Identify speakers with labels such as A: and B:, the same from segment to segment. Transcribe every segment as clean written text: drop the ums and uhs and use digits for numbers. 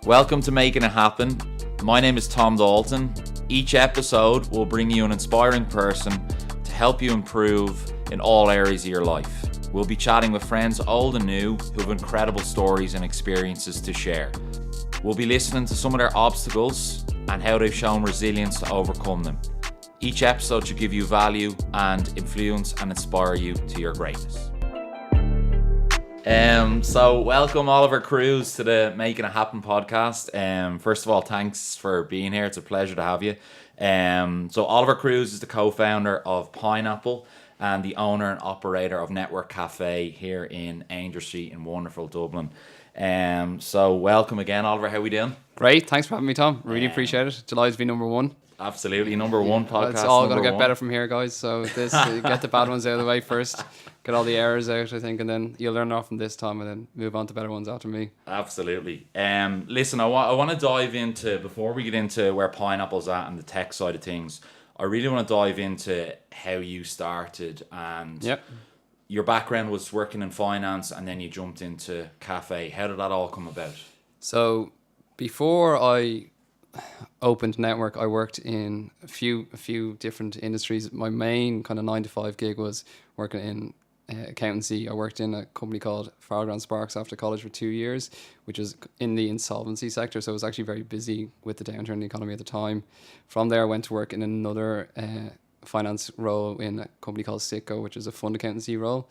A: Welcome to Making It Happen. My name is Tom Dalton. Each episode will bring you an inspiring person to help you improve in all areas of your life. We'll be chatting with friends old and new who have incredible stories and experiences to share. We'll be listening to some of their obstacles and how they've shown resilience to overcome them. Each episode should give you value and influence and inspire you to your greatness. So welcome Oliver Cruz to the Making It Happen podcast. First of all, thanks for being here. It's a pleasure to have you. So Oliver Cruz is the co-founder of Pineapple and the owner and operator of Network Café here in Ainger Street in wonderful Dublin. So welcome again, Oliver. How are we doing?
B: Great. Thanks for having me, Tom. Really appreciate it. Delighted to be number one.
A: Absolutely, number one podcast.
B: It's all going to get better from here, guys. So this, get the bad ones out of the way first, get all the errors out, I think, and then you'll learn off from this, Tom, and then move on to better ones after me.
A: Absolutely. Listen, I want to dive into, before we get into where Pineapple's at and the tech side of things, I really want to dive into how you started and your background was working in finance and then you jumped into cafe. How did that all come about?
B: So before I opened Network, I worked in a few different industries. My main kind of 9-to-5 gig was working in accountancy. I worked in a company called Fairground Sparks after college for 2 years, which was in the insolvency sector. So I was actually very busy with the downturn in the economy at the time. From there, I went to work in another finance role in a company called Citco, which is a fund accountancy role.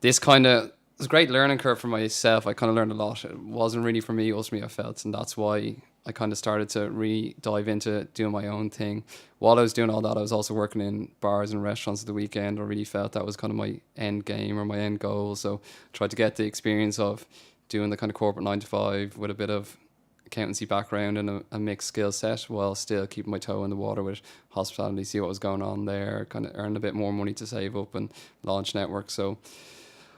B: This kind of was a great learning curve for myself. I kind of learned a lot. It wasn't really for me, ultimately, I felt, and that's why I kind of started to really dive into doing my own thing. While I was doing all that, I was also working in bars and restaurants at the weekend. I really felt that was kind of my end game or my end goal. So I tried to get the experience of doing the kind of corporate 9-to-5 with a bit of accountancy background and a mixed skill set while still keeping my toe in the water with hospitality, see what was going on there, kind of earn a bit more money to save up and launch Network. So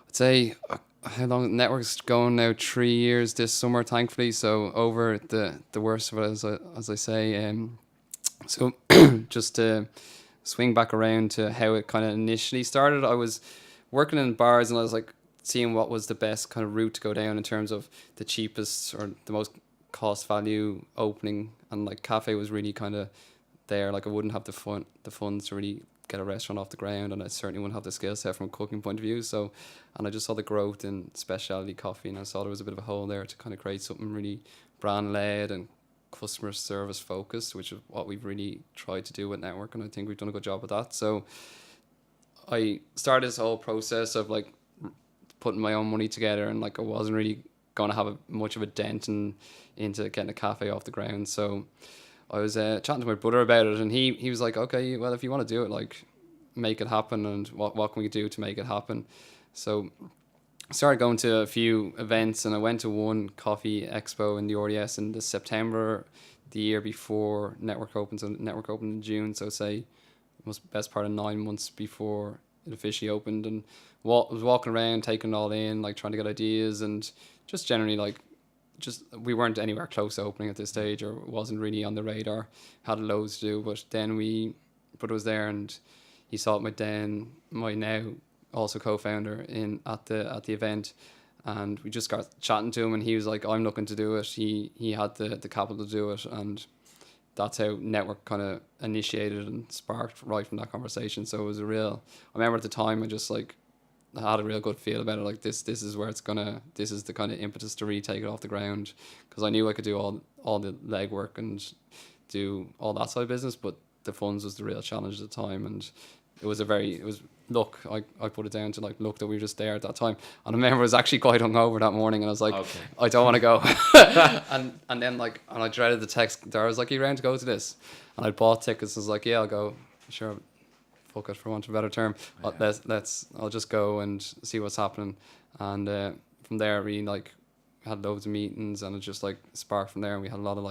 B: I'd say how long Network's going now? 3 years this summer, thankfully. So over the worst of it, as I say. So just to swing back around to how it kind of initially started, I was working in bars and I was like seeing what was the best kind of route to go down in terms of the cheapest or the most cost value opening, and like cafe was really kind of there. Like I wouldn't have the funds to really get a restaurant off the ground, and I certainly wouldn't have the skill set from a cooking point of view. So, and I just saw the growth in specialty coffee, and I saw there was a bit of a hole there to kind of create something really brand led and customer service focused, which is what we've really tried to do with Network, and I think we've done a good job with that. So I started this whole process of like putting my own money together, and like I wasn't really going to have much of a dent into getting a cafe off the ground. So I was chatting to my brother about it, and he was like, okay, well, if you want to do it, like, make it happen, and what can we do to make it happen? So I started going to a few events, and I went to one coffee expo in the RDS in the September the year before Network opened. So Network opened in June, so say it was the best part of 9 months before it officially opened, and was walking around, taking it all in, like trying to get ideas, and just generally like, we weren't anywhere close to opening at this stage, or wasn't really on the radar. Had loads to do, but then brother was there, and he saw my now also co-founder at the event, and we just got chatting to him, and he was like, I'm looking to do it. He had the capital to do it, and that's how Network kind of initiated and sparked right from that conversation. So it was I remember at the time, I had a real good feel about it. Like this is where this is the kind of impetus to really take it off the ground, because I knew I could do all the legwork and do all that side of business, but the funds was the real challenge at the time. And it was luck. I put it down to like luck that we were just there at that time. And I remember I was actually quite hungover that morning, and I was like, okay, I don't want to go. and then I dreaded the text there. I was like, are you around to go to this? And I bought tickets. I was like, yeah, I'll go. Sure. Fuck it, for want of a better term. Yeah. I'll just go and see what's happening. And from there, we had loads of meetings, and it just sparked from there. And we had a lot of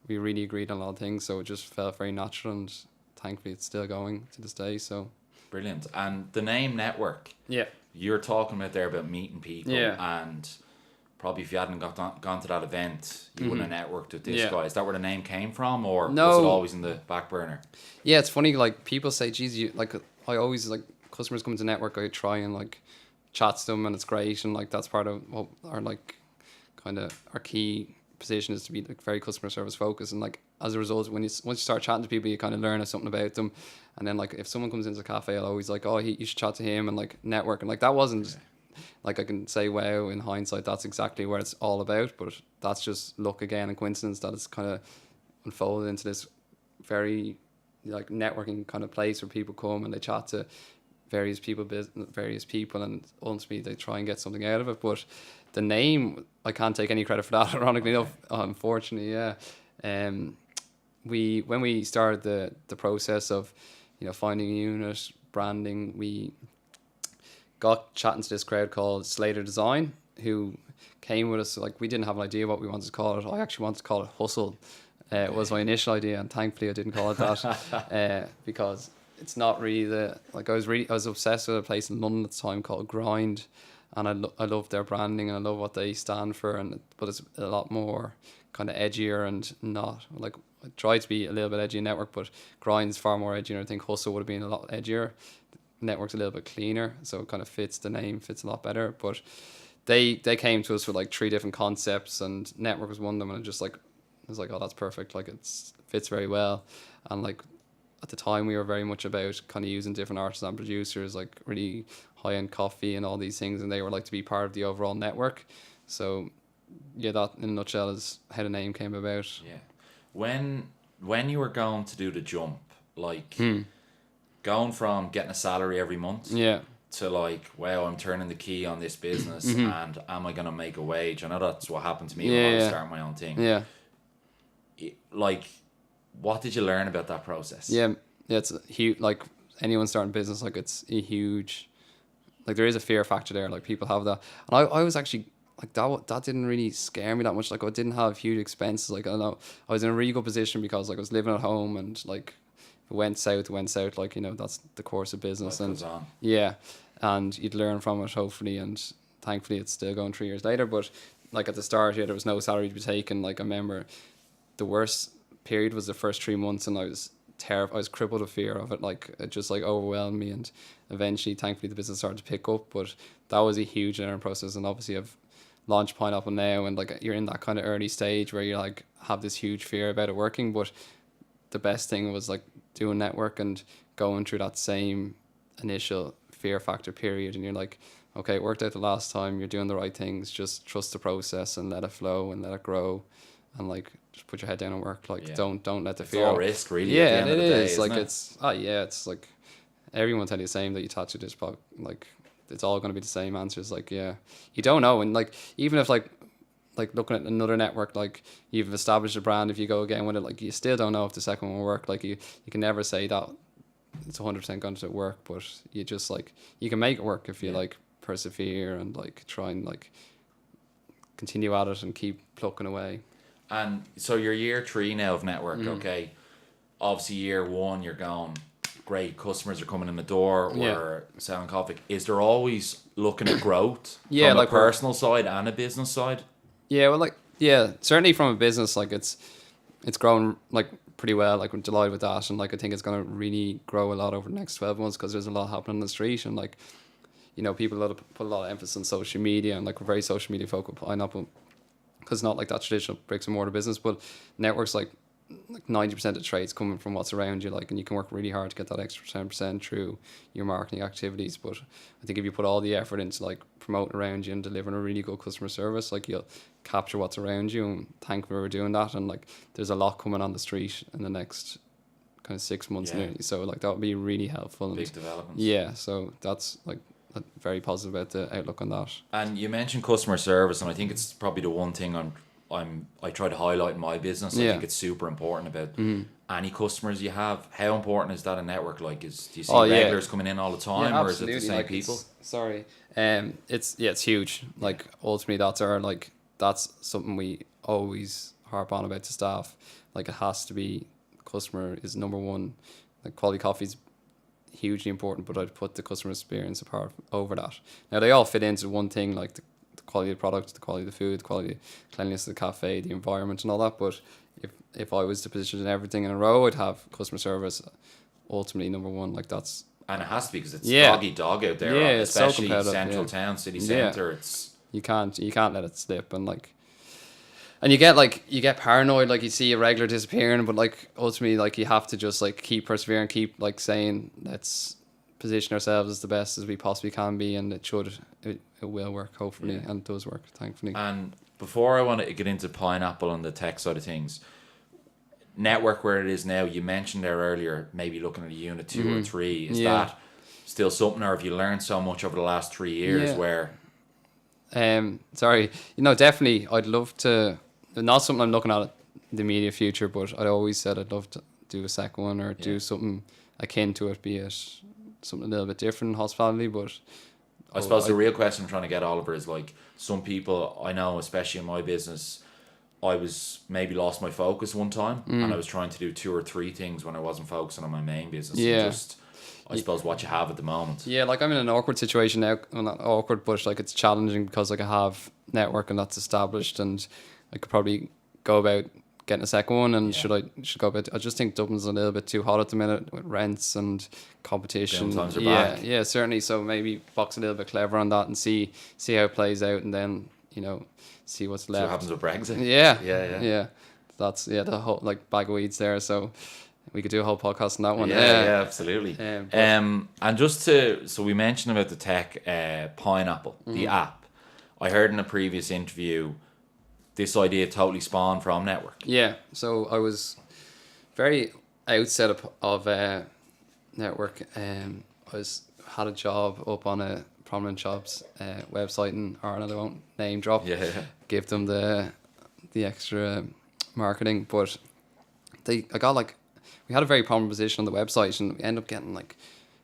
B: we really agreed on a lot of things, so it just felt very natural, and thankfully it's still going to this day. So
A: brilliant. And the name Network, you're talking about meeting people, and probably if you hadn't gone to that event, you wouldn't have networked with this guy. Is that where the name came from, or was it always in the back burner?
B: Yeah, it's funny, people say, geez, I always, customers come to Network, I try and chat to them, and it's great, and that's part of what our kind of our key position is to be like very customer service focused, and like as a result, once you start chatting to people, you kind of learn something about them. And then like if someone comes into the cafe, I'll always like, oh, you should chat to him and like network. And like that wasn't like, I can say, wow, in hindsight, that's exactly what it's all about. But that's just luck again and coincidence that it's kind of unfolded into this very like networking kind of place where people come and they chat to various people, and ultimately they try and get something out of it. But the name, I can't take any credit for that, ironically enough, unfortunately, yeah. When we started the process of, you know, finding a unit, branding, we got chatting to this crowd called Slater Design, who came with us. Like, we didn't have an idea what we wanted to call it. I actually wanted to call it Hustle. It was my initial idea, and thankfully I didn't call it that because it's not really I was obsessed with a place in London at the time called Grind, and I love their branding and I love what they stand for, but it's a lot more kind of edgier and not like, I tried to be a little bit edgy in Network, but Grind's far more edgy, and I think Hustle would have been a lot edgier. Network's a little bit cleaner, so it kind of fits the name, fits a lot better. But they came to us with like 3 different concepts, and Network was one of them, and I was like, oh, that's perfect, like it fits very well. And like at the time we were very much about kind of using different artisan producers, like really high-end coffee and all these things, and they were like to be part of the overall network. So yeah, that in a nutshell is how the name came about.
A: Yeah. When you were going to do the jump, like going from getting a salary every month to like, wow, I'm turning the key on this business, and am I going to make a wage? I know that's what happened to me when I was starting my own thing.
B: Yeah.
A: Like, what did you learn about that process?
B: Yeah, it's huge. Like anyone starting business, like it's a huge, like there is a fear factor there. Like people have that, and I was actually like that didn't really scare me that much. Like I didn't have huge expenses. Like I don't know, I was in a really good position because like I was living at home, and like if it went south, like, you know, that's the course of business.
A: Life
B: and
A: goes on.
B: Yeah, and you'd learn from it hopefully, and thankfully it's still going 3 years later. But like at the start, there was no salary to be taken. Like I remember the worst period was the first 3 months, and I was terrified. I was crippled with fear of it. Like it just like overwhelmed me, and eventually thankfully the business started to pick up. But that was a huge learning process, and obviously I've launched Pineapple now, and like you're in that kind of early stage where you like have this huge fear about it working. But the best thing was like doing Network and going through that same initial fear factor period, and you're like, okay, it worked out the last time, you're doing the right things, just trust the process and let it flow and let it grow, and like just put your head down and work. Like don't let the
A: it's
B: fear
A: all risk, really.
B: Yeah,
A: at the end
B: it
A: of the day,
B: is like
A: isn't it?
B: it's like everyone tell you the same, that you touch this product, like it's all going to be the same answers. Like you don't know, and like even if like looking at another network, like you've established a brand, if you go again with it, like you still don't know if the second one will work. Like you can never say that it's 100% going to work, but you just like, you can make it work if you like persevere and like try and like continue at it and keep plucking away.
A: And so you're year 3 now of Network, okay? Obviously year 1 you're going, great, customers are coming in the door, we're selling coffee. Is there always looking at growth from
B: like
A: a personal side and a business side?
B: Yeah, well, like, certainly from a business, like it's grown like pretty well. Like I'm delighted with that, and like I think it's gonna really grow a lot over the next 12 months because there's a lot happening on the street, and like, you know, people put a lot of emphasis on social media, and like we're very social media focused at Pineapple, because not like that traditional bricks and mortar business, but Network's like 90% of trades coming from what's around you, like, and you can work really hard to get that extra 10% through your marketing activities. But I think if you put all the effort into like promoting around you and delivering a really good customer service, like you'll capture what's around you, and thankfully we're doing that. And like there's a lot coming on the street in the next kind of 6 months nearly, so like that would be really helpful.
A: Big developments.
B: Yeah, so that's like very positive about the outlook on that.
A: And you mentioned customer service, and I think it's probably the one thing I try to highlight in my business. I think it's super important about any customers you have. How important is that in Network? Like, do you see regulars coming in all the time, or is it the same
B: like
A: people?
B: It's huge. Like ultimately, that's something we always harp on about to staff. Like it has to be, customer is number one. Like quality coffee's hugely important, but I'd put the customer experience apart over that. Now they all fit into one thing, like the quality of the product, the quality of the food, the quality, cleanliness of the cafe, the environment and all that. But if I was to position everything in a row, I'd have customer service ultimately number one. Like that's,
A: and it has to be, because it's dog out there, especially
B: so
A: central town, city centre. It's
B: you can't let it slip. And like And you get paranoid, like you see a regular disappearing, but like ultimately like you have to just like keep persevering, keep like saying let's position ourselves as the best as we possibly can be, and it will work hopefully, and it does work thankfully.
A: And before I want to get into Pineapple and the tech side of things, network where it is now, you mentioned there earlier maybe looking at a unit 2 or 3. Is that still something, or have you learned so much over the last 3 years where
B: sorry, definitely I'd love to, not something I'm looking at in the immediate future, but I always said I'd love to do a second one or do something akin to it, be it something a little bit different in hospitality. But
A: I suppose the real question I'm trying to get, Oliver, is like some people I know, especially in my business, I was maybe lost my focus one time and I was trying to do 2 or 3 things when I wasn't focusing on my main business.
B: Yeah.
A: And I suppose what you have at the moment.
B: Yeah, like I'm in an awkward situation now. Well, not awkward, but like it's challenging because like I have network and that's established, and I could probably go about getting a second one. And should go about? I just think Dublin's a little bit too hot at the minute with rents and competition.
A: Times are back.
B: Yeah, certainly. So maybe box a little bit clever on that and see how it plays out, and then see what's left.
A: See what happens with Brexit.
B: Yeah. That's the whole like bag of weeds there. So. We could do a whole podcast on that one.
A: Yeah, absolutely. And just so we mentioned about the tech, Pineapple, the app. I heard in a previous interview, this idea totally spawned from network.
B: Yeah, so I was very outset of network. I had a job up on a prominent shops website in Ireland. I won't name drop.
A: Yeah.
B: Give them the extra marketing, but we had a very prominent position on the website, and we ended up getting like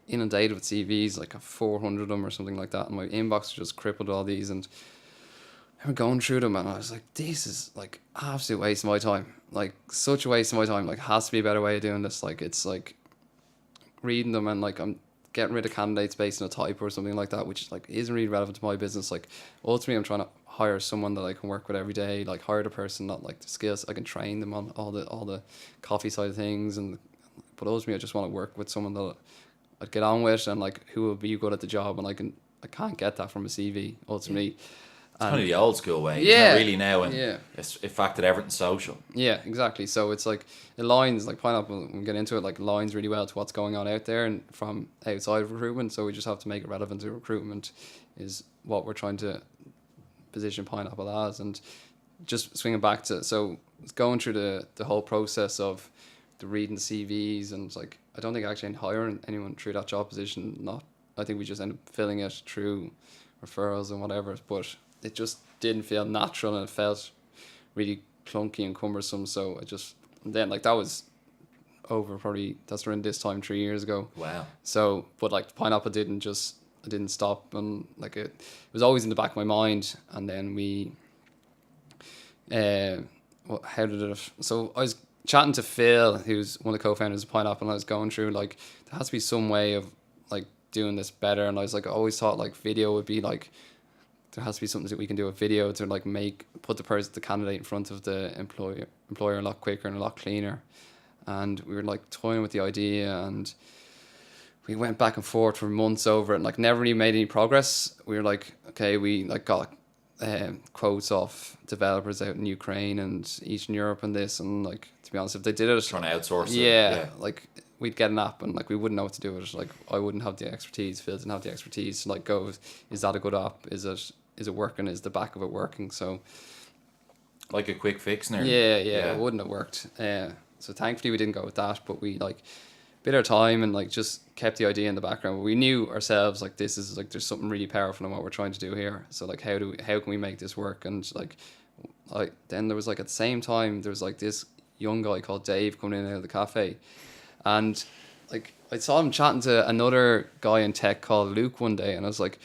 B: inundated with CVs, like 400 of them or something like that. And my inbox was just crippled with all these, and I was going through them, and I was like, this is like absolute waste of my time. Like such a waste of my time. Like has to be a better way of doing this. Like it's like reading them and like I'm getting rid of candidates based on a type or something like that, which like isn't really relevant to my business. Like ultimately I'm trying to hire someone that I can work with every day, like hire the person, not like the skills. I can train them on all the coffee side of things, but ultimately I just want to work with someone that I'd get on with and like who will be good at the job, and I can't get that from a CV ultimately.
A: It's kind of the old school way,
B: yeah,
A: isn't it, really now, and it's the fact that everything's social.
B: Yeah, exactly. So it's like it lines, like Pineapple, when we get into it, like lines really well to what's going on out there and from outside of recruitment. So we just have to make it relevant to recruitment is what we're trying to position Pineapple as. And just swinging back to, so going through the whole process of the reading the CVs, and like I don't think actually hiring anyone through that job position. I think we just end up filling it through referrals and whatever, but it just didn't feel natural and it felt really clunky and cumbersome. So then like that was over probably, that's around this time 3 years ago.
A: Wow.
B: So, but like Pineapple didn't stop, and like it was always in the back of my mind. And then how did it, so I was chatting to Phil, who's one of the co-founders of Pineapple, and I was going through like there has to be some way of like doing this better. And I was like, I always thought like video would be like, there has to be something that we can do with video to like put the candidate in front of the employer a lot quicker and a lot cleaner. And we were like toying with the idea, and we went back and forth for months over it, and like never really made any progress. We were like, okay, we like got quotes off developers out in Ukraine and Eastern Europe and this, and like to be honest, if they did it,
A: trying to outsource
B: it, like we'd get an app and like we wouldn't know what to do with it. Like I wouldn't have the expertise, Phil didn't have the expertise to like go, is that a good app? Is it working? Is the back of it working? So
A: like a quick fix now.
B: Yeah, it wouldn't have worked. So thankfully we didn't go with that, but we like bit our time and like just kept the idea in the background. But we knew ourselves like this is like there's something really powerful in what we're trying to do here. So like how can we make this work? And like then there was like at the same time there was like this young guy called Dave coming in out of the cafe, and like I saw him chatting to another guy in tech called Luke one day, and I was like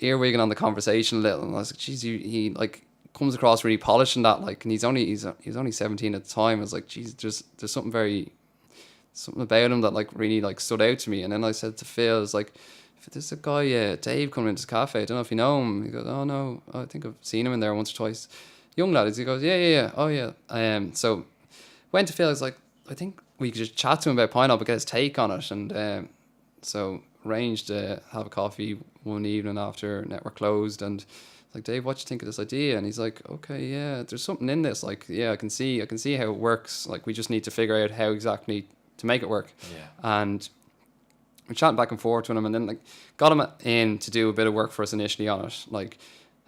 B: earwigging on the conversation a little, and I was like, geez, he like comes across really polished and that, like, and he's only 17 at the time. I was like, geez, there's something about him that like really like stood out to me. And then I said to Phil, I was like, if there's a guy Dave coming into this cafe, I don't know if you know him. He goes, oh no, I think I've seen him in there once or twice. Young lad. He goes, yeah, oh yeah. So went to Phil. I was like, I think we could just chat to him about Pineapple, get his take on it. And so arranged to have a coffee one evening after network closed, and like, Dave, what you think of this idea? And he's like, okay, yeah, there's something in this. Like, yeah, I can see how it works. Like, we just need to figure out how exactly to make it work.
A: Yeah.
B: And we're chatting back and forth with him, and then like got him in to do a bit of work for us initially on it. Like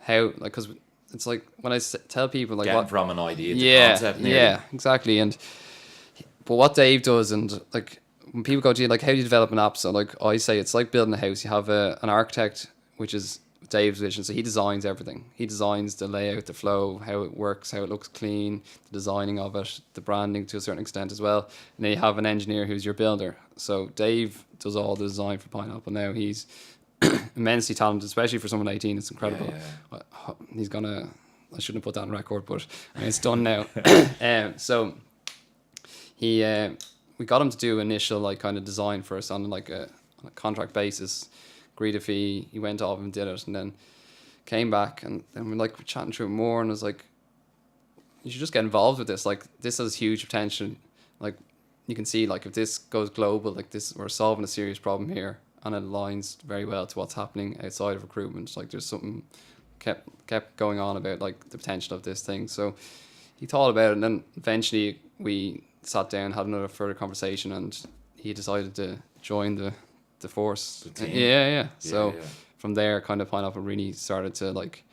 B: how, like, because it's like when I tell people like
A: Getting
B: what
A: from an idea to concept. Nearly.
B: Yeah, exactly. And but what Dave does, and like when people go to you, like, how do you develop an app? So like I say, it's like building a house. You have an architect, which is Dave's vision. So he designs everything. He designs the layout, the flow, how it works, how it looks clean, the designing of it, the branding to a certain extent as well. And then you have an engineer who's your builder. So Dave does all the design for Pineapple now. He's immensely talented, especially for someone 18. It's incredible. Yeah. He's gonna. I shouldn't have put that on record, but it's done now. So he, we got him to do initial like kind of design for us on like on a contract basis. Agreed a fee. He went off and did it, and then came back, and then we're like chatting through it more, and I was like, you should just get involved with this. Like, this has huge potential. Like, you can see, like, if this goes global, like this, we're solving a serious problem here, and it aligns very well to what's happening outside of recruitment. Like, there's something kept going on about like the potential of this thing. So he thought about it, and then eventually we sat down, had another further conversation, and he decided to join the force.
A: The team.
B: Yeah. So from there, kind of Pineapple really started to like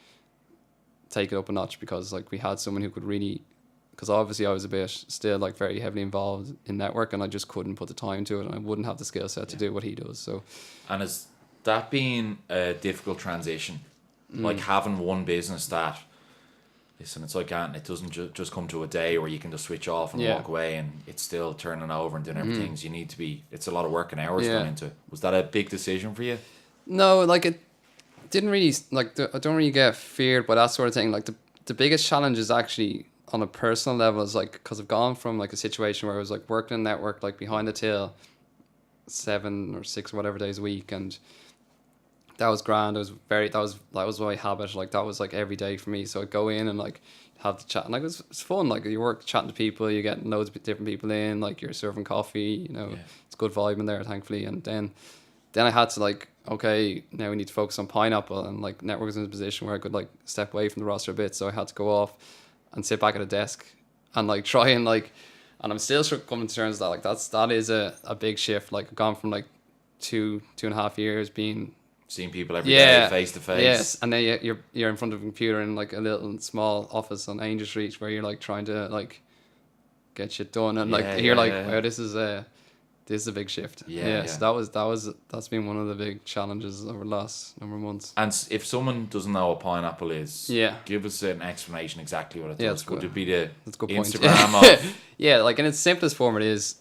B: take it up a notch, because like we had someone who could really, because obviously I was a bit still like very heavily involved in network, and I just couldn't put the time to it, and I wouldn't have the skill set to do what he does. So,
A: and has that been a difficult transition? Like having one business that, listen, it's like it doesn't just come to a day where you can just switch off and walk away, and it's still turning over and doing everything. So you need to be, it's a lot of work and hours going into it. Was that a big decision for you?
B: No, like it didn't really, like I don't really get feared by that sort of thing. Like the biggest challenge is actually on a personal level, is like, because I've gone from like a situation where I was like working in network, like behind the till 7 or 6 or whatever days a week, and that was grand. That was my habit. Like, that was like every day for me. So I'd go in and like have the chat, and like it's fun. Like, you work chatting to people, you get loads of different people in. Like, you're serving coffee. It's good vibe in there, thankfully. And then I had to like, okay, now we need to focus on Pineapple, and like network was in a position where I could like step away from the roster a bit. So I had to go off and sit back at a desk and like try and like, and I'm still coming to terms with that. Like that is a big shift. Like, I've gone from like 2.5 years being
A: seeing people every day, face to face.
B: Yes, and then you're in front of a computer in like a little small office on Angel Street, where you're like trying to like get shit done, and wow, this is a big shift. So that's been one of the big challenges over the last number of months.
A: And if someone doesn't know what Pineapple is, give us an explanation exactly what it does. Would it be the Instagram of?
B: Yeah, like in its simplest form, it is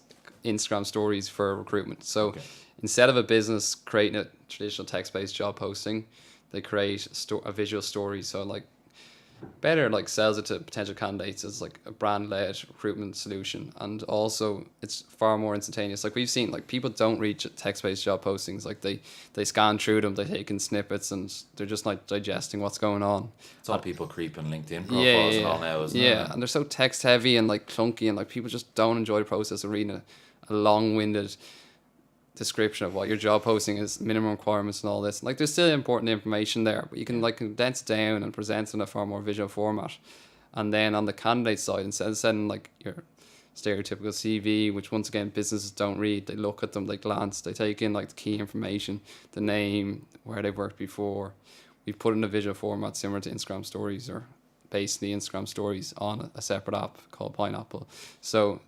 B: Instagram stories for recruitment. So instead of a business creating a traditional text-based job posting, they create a visual story. So like better like sells it to potential candidates as like a brand-led recruitment solution, and also it's far more instantaneous. Like, we've seen, like, people don't read text-based job postings. Like, they scan through them, they take in snippets, and they're just like digesting what's going on.
A: It's all people creeping LinkedIn profiles and all now, isn't it?
B: Yeah, and they're so text heavy and like clunky, and like people just don't enjoy the process of reading a long-winded description of what your job posting is, minimum requirements and all this. Like, there's still important information there, but you can like condense it down and present it in a far more visual format. And then on the candidate side, instead of sending like your stereotypical CV, which once again businesses don't read, they look at them, they glance, they take in like the key information, the name, where they've worked before. We've put in a visual format similar to Instagram stories, or basically Instagram stories, on a separate app called Pineapple. So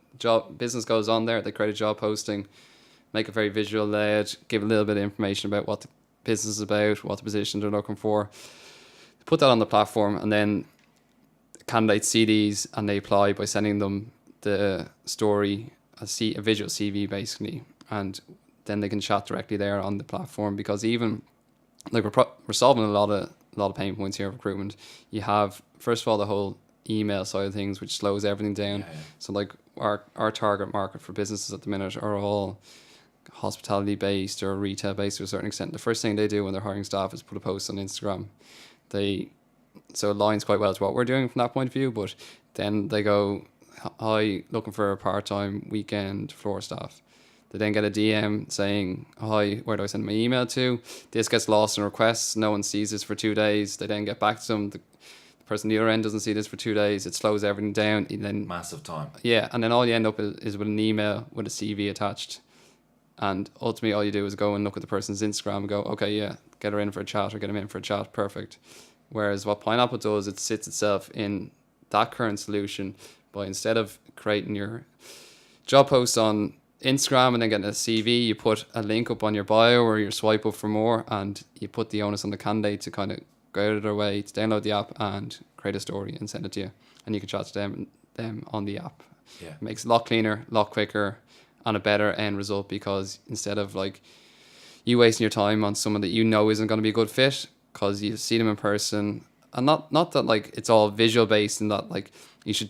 B: business goes on there, they create a job posting, make it very visual led, give a little bit of information about what the business is about, what the position they're looking for. Put that on the platform, and then candidates see these and they apply by sending them the story, a visual CV basically, and then they can chat directly there on the platform. Because even like we're solving a lot of pain points here of recruitment. You have, first of all, the whole email side of things, which slows everything down. So like our target market for businesses at the minute are all hospitality based or retail based to a certain extent. The first thing they do when they're hiring staff is put a post on Instagram. So it aligns quite well to what we're doing from that point of view, but then they go, hi, looking for a part-time weekend floor staff. They then get a DM saying, hi, where do I send my email to? This gets lost in requests. No one sees this for 2 days. They then get back to them. The person on the other end doesn't see this for 2 days. It slows everything down. And then,
A: Massive time.
B: yeah, and then all you end up is with an email with a CV attached. And ultimately, all you do is go and look at the person's Instagram and go, okay, yeah, get her in for a chat or get him in for a chat. Perfect. Whereas what Pineapple does, it sits itself in that current solution by, instead of creating your job post on Instagram and then getting a CV, you put a link up on your bio or your swipe up for more, and you put the onus on the candidate to kind of go out of their way to download the app and create a story and send it to you. And you can chat to them on the app.
A: Yeah.
B: It makes it a lot cleaner, a lot quicker, and a better end result, because instead of like you wasting your time on someone that you know isn't going to be a good fit because you see them in person, and not that like it's all visual based and that like you should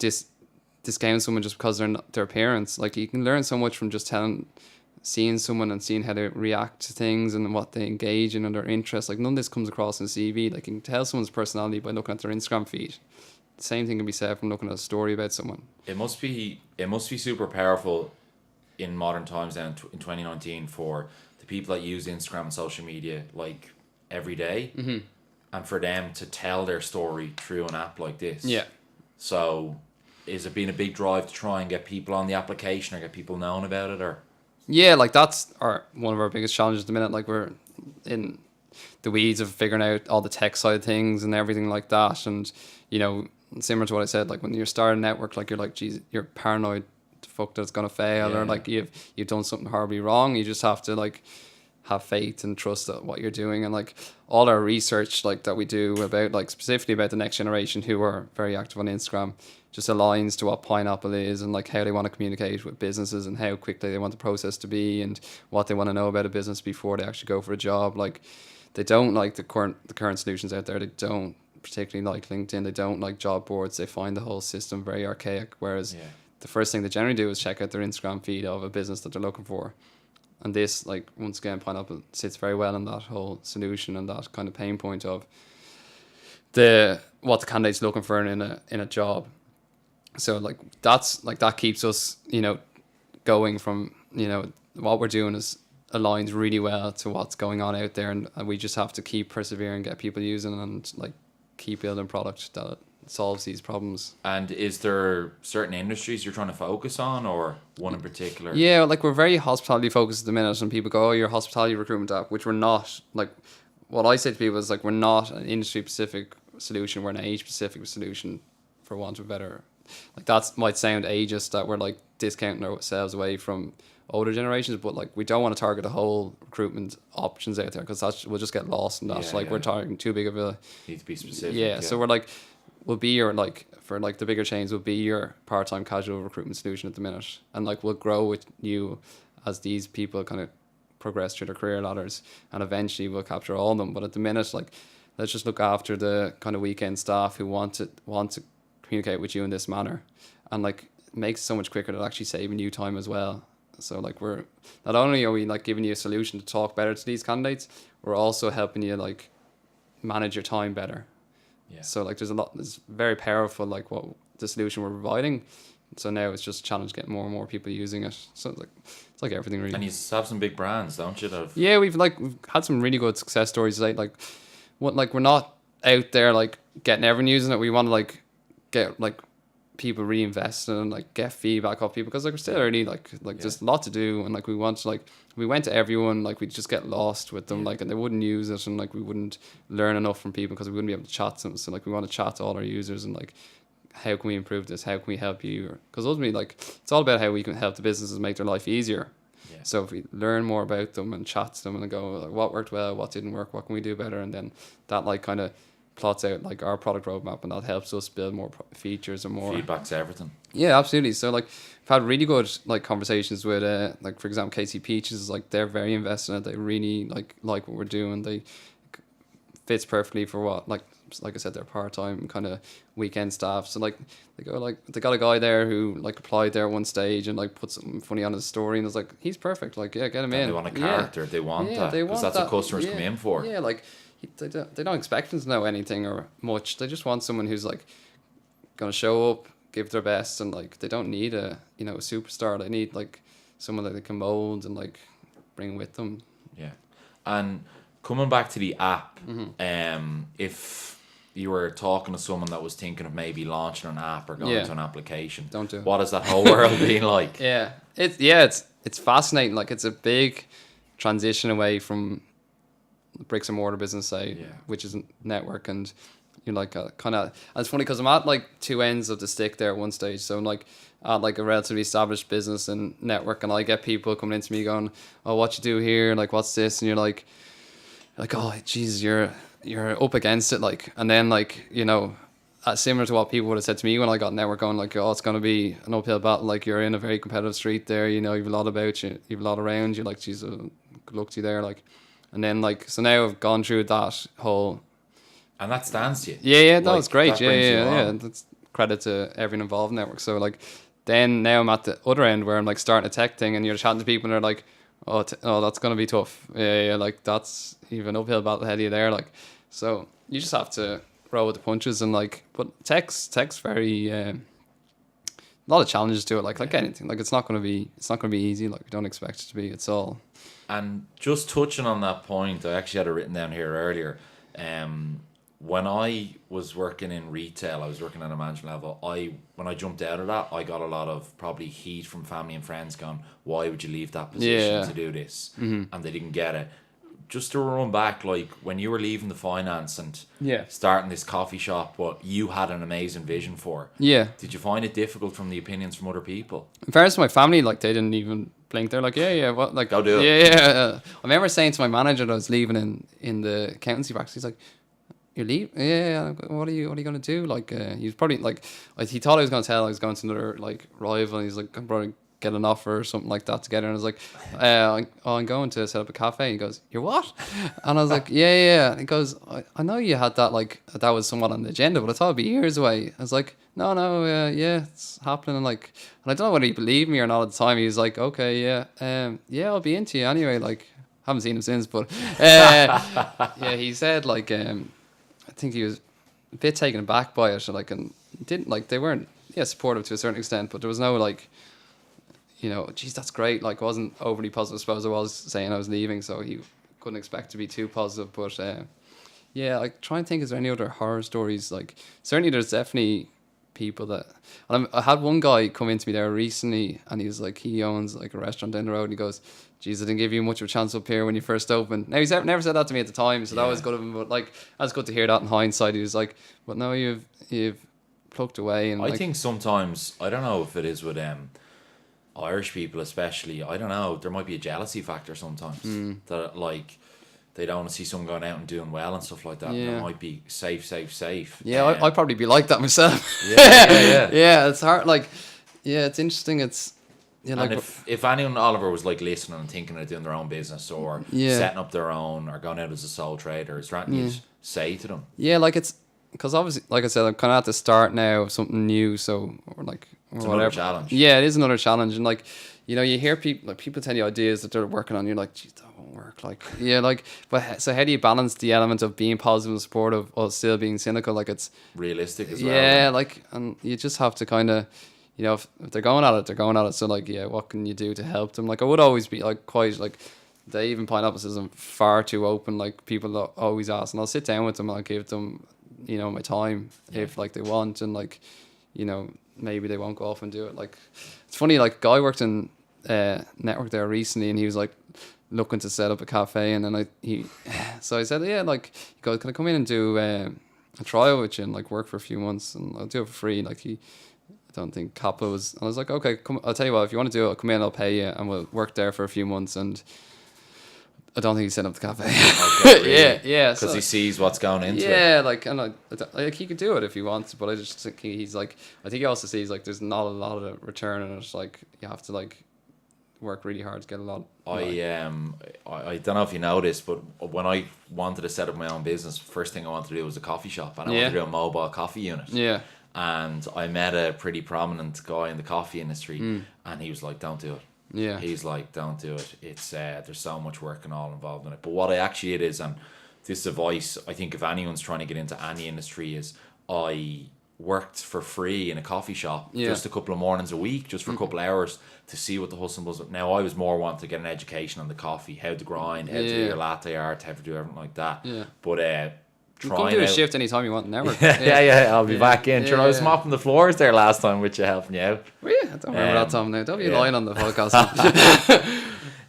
B: discount someone just because they're not their appearance. Like, you can learn so much from just seeing someone and seeing how they react to things and what they engage in and their interests. Like, none of this comes across in a CV. Like, you can tell someone's personality by looking at their Instagram feed. The same thing can be said from looking at a story about someone.
A: It must be super powerful in modern times now in 2019 for the people that use Instagram and social media like every day, and for them to tell their story through an app like this.
B: Yeah.
A: So is it been a big drive to try and get people on the application or get people known about it? Or
B: Yeah, like that's one of our biggest challenges at the minute. Like, we're in the weeds of figuring out all the tech side of things and everything like that. And, you know, similar to what I said, like when you're starting a network, like you're like, geez, you're paranoid the fuck that it's gonna fail, or like you've done something horribly wrong. You just have to like have faith and trust that what you're doing. And like all our research like that we do about like specifically about the next generation who are very active on Instagram just aligns to what Pineapple is and like how they want to communicate with businesses and how quickly they want the process to be and what they want to know about a business before they actually go for a job. Like, they don't like the current solutions out there. They don't particularly like LinkedIn. They don't like job boards. They find the whole system very archaic. Whereas the first thing they generally do is check out their Instagram feed of a business that they're looking for. And this, like, once again, Pineapple sits very well in that whole solution and that kind of pain point of what the candidate's looking for in a job. So like that keeps us, you know, going from, you know, what we're doing is aligns really well to what's going on out there, and we just have to keep persevering, get people using, and like keep building product that solves these problems.
A: And is there certain industries you're trying to focus on, or one in particular?
B: Yeah, like we're very hospitality focused at the minute, and people go, oh, you're a hospitality recruitment app, which we're not. Like, what I say to people is like, we're not an industry specific solution, we're an age specific solution, for want of a better. Like, that might sound ageist that we're like discounting ourselves away from older generations, but like we don't want to target the whole recruitment options out there, because we'll just get lost in that. We're targeting too big of a.
A: Need to be specific.
B: Yeah, so we're like, we'll be your like, for like the bigger chains, we'll be your part-time casual recruitment solution at the minute, and like we'll grow with you as these people kind of progress through their career ladders, and eventually we'll capture all of them. But at the minute, like, let's just look after the kind of weekend staff who want to communicate with you in this manner, and like it makes it so much quicker. That actually saving you time as well. So like, we're not only are we like giving you a solution to talk better to these candidates, we're also helping you like manage your time better. Yeah. So like there's very powerful like what the solution we're providing. So now it's just a challenge getting more and more people using it. So it's like everything really.
A: And you have some big brands, don't you?
B: Yeah, we've had some really good success stories. Like we're not out there like getting everyone using it. We want to like get like people reinvested and like get feedback off people, because like we're still early, like there's a lot to do, and like we want to, like, we went to everyone, like we'd just get lost with them, like, and they wouldn't use it, and like we wouldn't learn enough from people because we wouldn't be able to chat to them. So like we want to chat to all our users and like, how can we improve this, how can we help you, because ultimately like it's all about how we can help the businesses make their life easier. So if we learn more about them and chat to them and go like, what worked well, what didn't work, what can we do better, and then that like kind of plots out like our product roadmap, and that helps us build more features and more
A: feedback's everything. Yeah,
B: absolutely. So like I've had really good like conversations with like, for example, Casey Peaches. Like, they're very invested in it. They really like what we're doing. They fits perfectly for what like I said, they're part-time kind of weekend staff. So like they go like, they got a guy there who like applied there at one stage and like put something funny on his story, and it's like, he's perfect, like, yeah, get him in.
A: They want a character. They want that, because that's what customers come in for.
B: Yeah, like they don't expect them to know anything or much. They just want someone who's like gonna show up, give their best, and like they don't need a superstar. They need like someone that they can mold and like bring with them.
A: Yeah. And coming back to the app,
B: Mm-hmm.
A: if you were talking to someone that was thinking of maybe launching an app or going
B: Yeah.
A: into an application,
B: Don't do it.
A: what has that whole world been like?
B: Yeah, it's fascinating. Like it's a big transition away from the bricks and mortar business side,
A: Yeah.
B: which is network, and you're like kind of. And it's funny because I'm at like two ends of the stick there at one stage. So I'm like at like a relatively established business and network, and I get people coming into me going, "Oh, what you do here? Like, what's this?" And you're like, "Oh, geez, you're up against it." Like, and then like similar to what people would have said to me when I got network going, like, "Oh, it's gonna be an uphill battle. Like, you're in a very competitive street there. You've a lot about you. You've a lot around you. Like, geez, good luck to you there." Like, and then like so now I've gone through that whole.
A: And that stands to you.
B: Yeah, that
A: Like,
B: was great.
A: that
B: Yeah,
A: brings you
B: yeah.
A: on.
B: That's credit to everyone involved in network. So like, then now I'm at the other end where I'm like starting a tech thing, and you're chatting to people, and they're like, "Oh, that's gonna be tough." Yeah. Like that's even uphill battle ahead of you there. Like, so you just have to roll with the punches, and like, but tech's very a lot of challenges to it. Like anything. Like it's not gonna be easy. Like we don't expect it to be. It's all.
A: And just touching on that point, I actually had it written down here earlier. When I was working in retail, I was working at a management level. When I jumped out of that, I got a lot of probably heat from family and friends going, "Why would you leave that position
B: Yeah.
A: to do this?" And they didn't get it. Just to run back, like when you were leaving the finance and
B: Yeah.
A: starting this coffee shop, what you had an amazing vision for.
B: Yeah.
A: Did you find it difficult from the opinions from other people?
B: In fairness to my family, like they didn't even blink. They're like, yeah, what, like,
A: Go do it.
B: yeah. I remember saying to my manager that I was leaving in the accountancy practice. He's like, "You're leaving? Yeah. What are you gonna do?" Like, he was probably like he thought I was gonna tell I was going to another like rival. And he's like, "I'm probably get an offer or something like that together." And I was like, I'm going to set up a cafe." And he goes, "You're what?" And I was like, yeah. And he goes, I know you had that, like that was somewhat on the agenda, but I thought it'd be years away. I was like, no, yeah, it's happening. And like, and I don't know whether he believed me or not at the time. He was like, "Okay, yeah, I'll be into you anyway." Like, haven't seen him since, but yeah, he said like, I think he was a bit taken aback by it, like, and didn't like they weren't supportive to a certain extent, but there was no like, geez, that's great. Like, wasn't overly positive. I suppose I was saying I was leaving, so he couldn't expect to be too positive. But yeah, like try and think, is there any other horror stories? Like, certainly there's definitely people that. And I had one guy come into me there recently, and he was like, he owns like a restaurant down the road, and he goes, "Geez, I didn't give you much of a chance up here when you first opened." Now he's never said that to me at the time, so that was good of him. But like, that's good to hear that in hindsight. He was like, "But no, you've plucked away." And
A: I
B: like,
A: think sometimes, I don't know if it is with Irish people especially, I don't know, there might be a jealousy factor sometimes that like they don't want to see someone going out and doing well and stuff like that. And
B: Yeah.
A: it might be safe.
B: Yeah, I'd probably be like that myself.
A: Yeah.
B: Yeah, it's hard. Like, yeah, it's interesting. It's like,
A: And if anyone, Oliver, was like listening and thinking of doing their own business or setting up their own or going out as a sole trader, is there anything you'd say to them?
B: yeah, like it's because obviously, like I said, I'm kind of at the start now of something new. So or
A: It's
B: whatever.
A: another challenge.
B: Yeah, it is another challenge, and like, you hear people tell you ideas that they're working on. You're like, geez, that won't work. Like, yeah, like, but so how do you balance the element of being positive and supportive while still being cynical? Like, it's
A: Realistic as well.
B: yeah, like, and you just have to kind of, if they're going at it, they're going at it. So like, yeah, what can you do to help them? Like, I would always be like quite like, they even Pineapple says I'm far too open. Like, people always ask, and I'll sit down with them and I'll give them, my time if like they want, and like, maybe they won't go off and do it. Like, it's funny, like, a guy worked in network there recently, and he was like looking to set up a cafe, and then so I said, yeah, like, he goes, "Can I come in and do a trial with you and like work for a few months, and I'll do it for free?" Like, I don't think Kappa was, and I was like, "Okay, come, I'll tell you what, if you want to do it, I'll come in, I'll pay you, and we'll work there for a few months." And I don't think he set up the cafe.
A: Okay, really?
B: yeah,
A: Because
B: so,
A: he sees what's going into it.
B: yeah, like, and like, he could do it if he wants, but I just think he's like, I think he also sees like there's not a lot of return, and it's like you have to like work really hard to get a lot.
A: I don't know if you know this, but when I wanted to set up my own business, first thing I wanted to do was a coffee shop, and I wanted to do a mobile coffee unit.
B: Yeah.
A: And I met a pretty prominent guy in the coffee industry, and he was like, "Don't do it."
B: Yeah.
A: He's like, "Don't do it. It's there's so much work and all involved in it." But what I actually did is, and this advice, I think if anyone's trying to get into any industry, is I worked for free in a coffee shop
B: Yeah.
A: just a couple of mornings a week, just for a couple of hours to see what the hustle was. Now I was more wanting to get an education on the coffee, how to grind, how to do your latte art, how to do everything like that.
B: Yeah.
A: But
B: You come do a shift anytime you want, never.
A: yeah, I'll be back in. Sure, I was
B: yeah.
A: mopping the floors there last time with you helping you out.
B: Well, yeah, I don't remember that time now. Don't be lying on the podcast.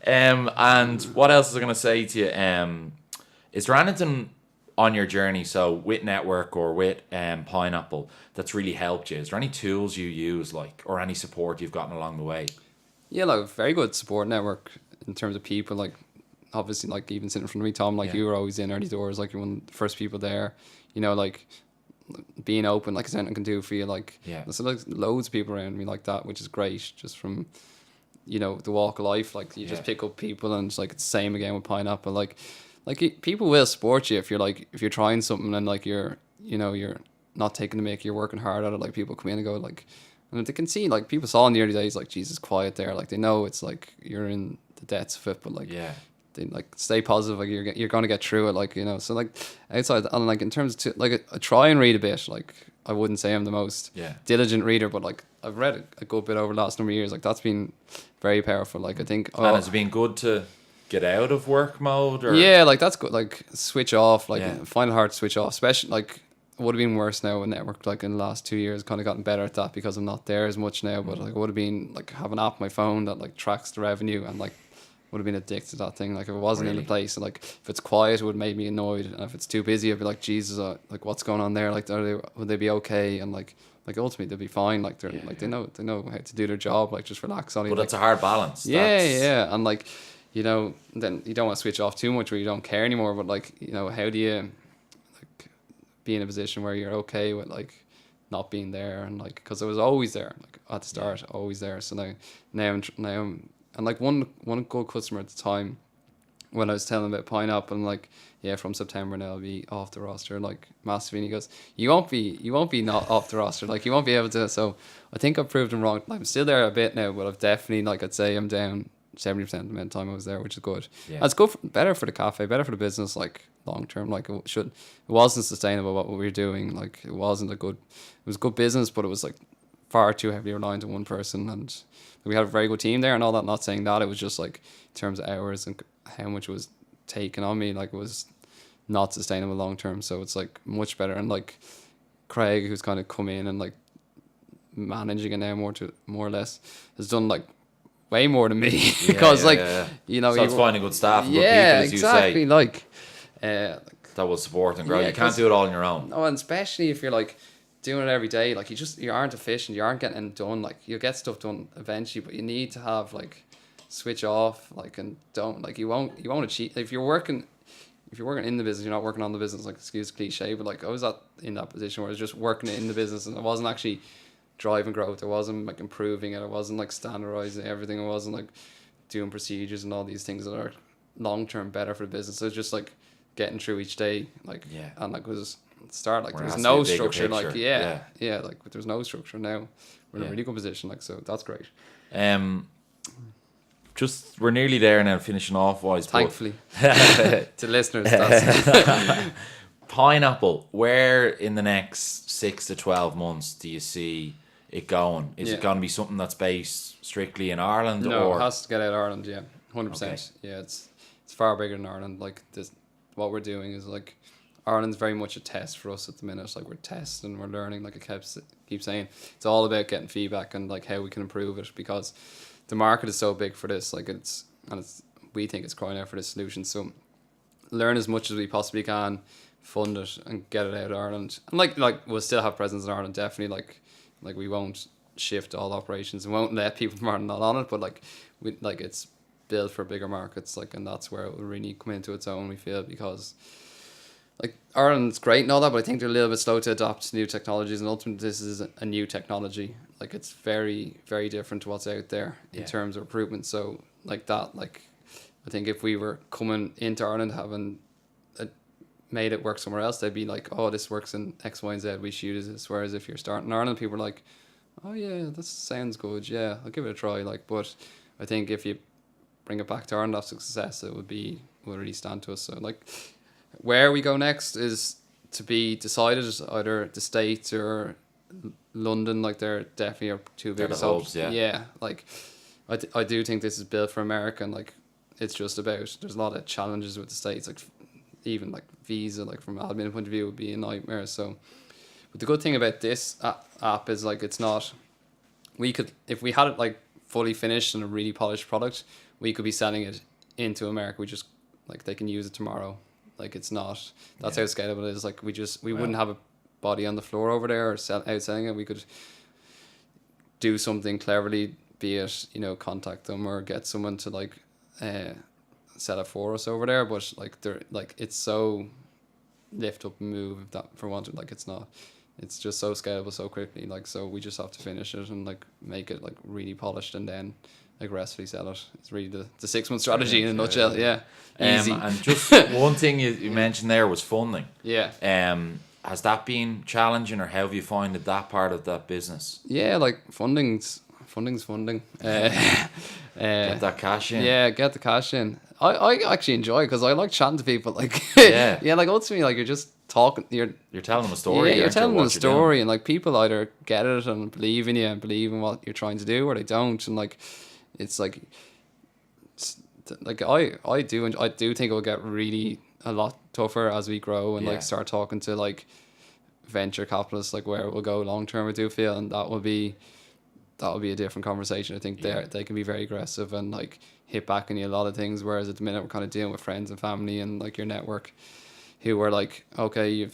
A: And what else was I going to say to you? Is there anything on your journey, so with Network or with Pineapple, that's really helped you? Is there any tools you use, like, or any support you've gotten along the way?
B: Yeah, like very good support network in terms of people. Like obviously, like even sitting in front of me, Tom, like you were always in early doors, like you're one of the first people there. You know, like being open, like anything can do for you. Like there's like loads of people around me like that, which is great. Just from the walk of life, like you just pick up people, and it's like it's the same again with Pineapple. Like people will support you if you're trying something and like you're not taking the mick, you're working hard at it. Like people come in and go like, and they can see, like people saw in the early days, like Jesus, quiet there. Like they know it's like you're in the depths of it, but like they like stay positive. Like you're gonna get through it. Like so like outside and like in terms of like I try and read a bit. Like I wouldn't say I'm the most diligent reader, but like I've read a good bit over the last number of years. Like that's been very powerful. Like I think.
A: And has it been good to get out of work mode? Or?
B: Yeah, like that's good. Like switch off. Like find it hard to switch off, especially like. It would have been worse now with Network, like in the last 2 years. Kind of gotten better at that because I'm not there as much now, but like it would have been like have an app on my phone that like tracks the revenue, and like would have been addicted to that thing. Like if it wasn't in the place, and like if it's quiet, it would have made me annoyed, and if it's too busy, I'd be like, Jesus, like what's going on there? Like would they be okay? And like ultimately they'll be fine. Like they're they know how to do their job. Like just relax on it.
A: But
B: like,
A: it's a hard balance.
B: Yeah, and like then you don't want to switch off too much where you don't care anymore. But like how do you be in a position where you're okay with like not being there, and like because I was always there, like at the start, always there. So now I'm and like one good customer at the time when I was telling about Pineapple, and like from September now I'll be off the roster like massively, and he goes, you won't be not off the roster, like you won't be able to. So I think I've proved him wrong. I'm still there a bit now, but I've definitely, like I'd say I'm down 70% of the amount of time I was there, which is good. It's good better for the cafe, better for the business, like long term. Like it wasn't sustainable what we were doing. Like it was good business, but it was like far too heavily reliant on one person, and we had a very good team there and all that. Not saying that, it was just like in terms of hours and how much was taken on me, like it was not sustainable long term. So it's like much better. And like Craig, who's kind of come in and like managing it now more or less, has done like way more than me because so
A: it's finding good staff and good people, as
B: exactly,
A: you say,
B: like
A: that will support and grow. You can't do it all on your own.
B: No, and especially if you're like doing it every day, like you aren't efficient, you aren't getting it done. Like you'll get stuff done eventually, but you need to have like switch off, like, and don't like you won't achieve if you're working in the business, you're not working on the business. Like, excuse cliche, but like I was in that position where I was just working in the business and I wasn't actually driving growth. I wasn't like improving it. I wasn't like standardizing everything. I wasn't like doing procedures and all these things that are long term better for the business. So it's just like getting through each day, like and like was start like there's no structure, like like but there's no structure now. We're in a really good position, like, so that's great.
A: Just we're nearly there now, finishing off wise.
B: Thankfully, to listeners, that's
A: Pineapple. Where in the next 6 to 12 months do you see it going? Is it going to be something that's based strictly in Ireland?
B: No, it has to get out of Ireland. 100%. Yeah, it's far bigger than Ireland. Like this, what we're doing is like Ireland's very much a test for us at the minute. Like we're testing, we're learning. Like I keep saying, it's all about getting feedback and like how we can improve it, because the market is so big for this. Like we think it's crying out for this solution. So learn as much as we possibly can, fund it, and get it out of Ireland. And like we'll still have presence in Ireland, definitely. Like we won't shift all operations and won't let people from Ireland not on it. But like it's built for bigger markets. Like, and that's where it will really come into its own, we feel, because like Ireland's great and all that, but I think they're a little bit slow to adopt new technologies, and ultimately this is a new technology. Like it's very, very different to what's out there in terms of recruitment. So like that, like I think if we were coming into Ireland having made it work somewhere else, they'd be like, oh, this works in X, Y, and Z, we should use this. Whereas if you're starting in Ireland, people are like, oh yeah, that sounds good, yeah, I'll give it a try. Like, but I think if you bring it back to Ireland after success, it would really stand to us. So like where we go next is to be decided, either the States or London, like they're definitely our two
A: They're the
B: biggest
A: hubs, yeah.
B: Yeah, like I do think this is built for America, and like it's just about, there's a lot of challenges with the States, like even like visa, like from admin point of view, would be a nightmare. So, but the good thing about this app is like it's not, we could, if we had it like fully finished and a really polished product, we could be selling it into America. We just, like, they can use it tomorrow. Like, it's not, that's how scalable it is. Like, we wouldn't have a body on the floor over there or out selling it. We could do something cleverly, be it, you know, contact them or get someone to like set it for us over there. But like they're like, it's so lift up and move, if that for wanted, like it's not, it's just so scalable so quickly. Like, so we just have to finish it and like make it like really polished and then aggressively sell it. It's really the 6 month strategy in a nutshell. Yeah. Easy.
A: And just one thing you mentioned there was funding.
B: Yeah.
A: Has that been challenging, or how have you found that part of that business?
B: Yeah, like funding's funding.
A: Get that cash in.
B: Yeah, get the cash in. I actually enjoy it because I like chatting to people. Like,
A: Yeah.
B: like ultimately, like you're just talking. You're
A: telling them a story.
B: Yeah, you're
A: aren't you,
B: telling them
A: what
B: a
A: you're doing?
B: story, and like people either get it and believe in you and believe in what you're trying to do, or they don't. And like, it's like, I do think it'll get really a lot tougher as we grow and like start talking to like venture capitalists, like where it will go long term. I do feel, and that will be a different conversation. I think they can be very aggressive and like hit back on you a lot of things, whereas at the minute we're kind of dealing with friends and family and like your network who are like, okay,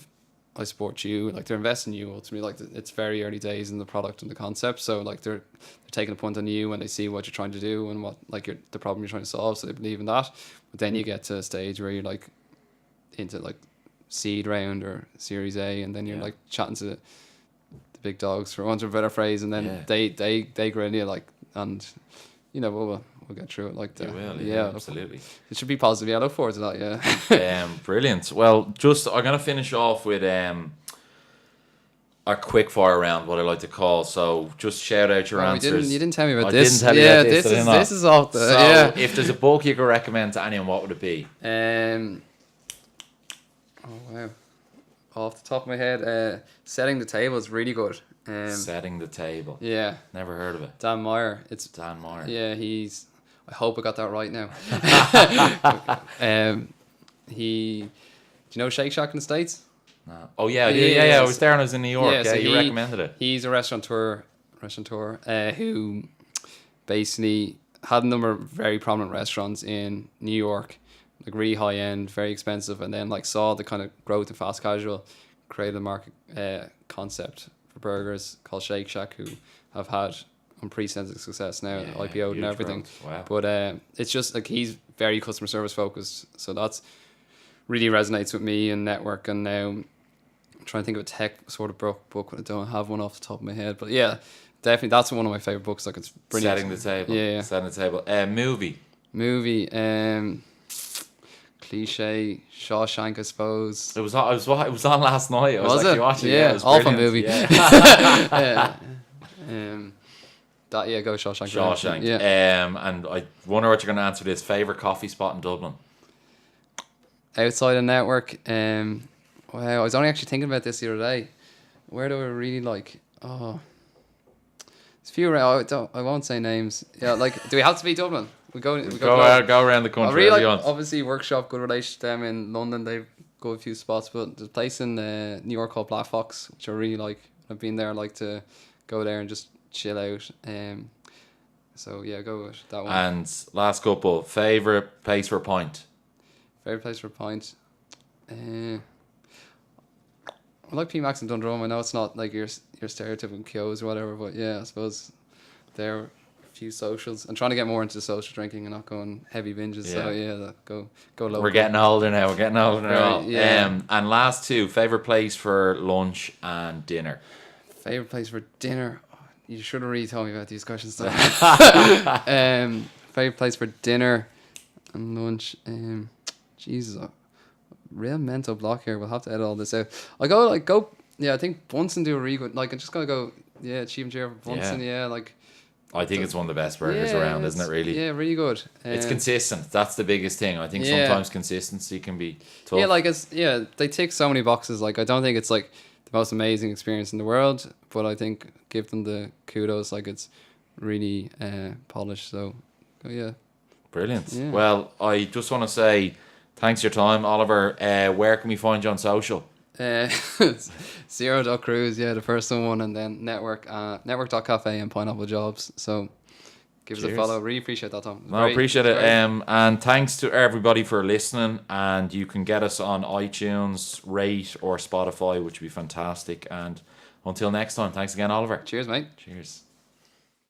B: I support you, like they're investing in you ultimately. Like it's very early days in the product and the concept, so like they're taking a punt on you when they see what you're trying to do and what like the problem you're trying to solve, so they believe in that. But then you get to a stage where you're like into like seed round or series A, and then you're like chatting to the big dogs, for want of a better phrase, and then they grill you, like, and you know we'll get through it. Like
A: You will, absolutely.
B: It should be positive. Yeah, I look forward to that. Yeah.
A: Brilliant. Well, just I'm gonna finish off with a quick fire round, what I like to call. So just shout out your answers.
B: You didn't tell me about
A: I
B: this.
A: didn't tell you about this.
B: This is off the.
A: So if there's a book you could recommend to anyone, what would it be?
B: Oh wow. Off the top of my head, Setting the Table is really good.
A: Setting the Table.
B: Yeah.
A: Never heard of it.
B: Dan Meyer. It's
A: Dan Meyer.
B: Yeah, I hope I got that right now. Do you know Shake Shack in the States?
A: No. Oh yeah. I was there when I was in New York. Yeah,
B: so
A: you recommended it.
B: He's a restaurateur who basically had a number of very prominent restaurants in New York, like really high end, very expensive, and then like saw the kind of growth of fast casual, created a market concept for burgers called Shake Shack, who have had unprecedented success now, IPO'd and everything.
A: Wow.
B: But it's just like he's very customer service focused, so that's really resonates with me and network. And now I'm trying to think of a tech sort of book, but I don't have one off the top of my head. But yeah, definitely that's one of my favorite books. Like, it's brilliant.
A: Setting the Table.
B: Yeah.
A: Setting the Table. Movie.
B: Cliche, Shawshank, I suppose.
A: It was on last night. I was
B: it?
A: Watching.
B: Yeah,
A: it was
B: awful
A: brilliant.
B: movie.
A: Yeah.
B: Go Shawshank.
A: Shawshank.
B: Yeah.
A: And I wonder what you're going to answer this. Favorite coffee spot in Dublin?
B: Outside of network. Wow, I was only actually thinking about this the other day. Where do I really like? Oh, there's a few around. I won't say names. Yeah, like, do we have to be Dublin? We go
A: around the country.
B: I really like, obviously, Workshop, good relation to them in London. They've got a few spots, but there's a place in New York called Black Fox, which I really like. I've been there. I like to go there and just chill out. So yeah, go with that one.
A: And last couple, favorite place for a pint?
B: Favorite place for a pint? I like PMax and Dundrum. I know it's not like your stereotypical Kyo's or whatever, but yeah, I suppose there are a few socials. I'm trying to get more into social drinking and not going heavy binges. Yeah. So yeah, go low.
A: We're getting older now.
B: Right, yeah.
A: And last two, favorite place for lunch and dinner?
B: Favorite place for dinner? You should have really told me about these questions. Favorite place for dinner and lunch? Jesus, real mental block here. We'll have to edit all this out. I think Bunsen do a really good. Like, I'm just gonna go. Yeah, cheap and cheerful Bunsen. Yeah, like.
A: I think it's one of the best burgers around, isn't it? Really.
B: Yeah, really good.
A: It's consistent. That's the biggest thing. I think sometimes consistency can be tough.
B: Yeah, like they tick so many boxes. Like, I don't think it's like the most amazing experience in the world. But I think give them the kudos, like it's really polished. So yeah.
A: Brilliant.
B: Yeah.
A: Well, I just want to say thanks for your time, Oliver. Where can we find you on social?
B: Zero.cruise, yeah, the first one, and then network.cafe and Pineapple Jobs. So give us a
A: Cheers.
B: follow. Really appreciate that, Tom.
A: No, appreciate it. And thanks to everybody for listening. And you can get us on iTunes, Rate, or Spotify, which would be fantastic. And until next time, thanks again, Oliver.
B: Cheers, mate.
A: Cheers.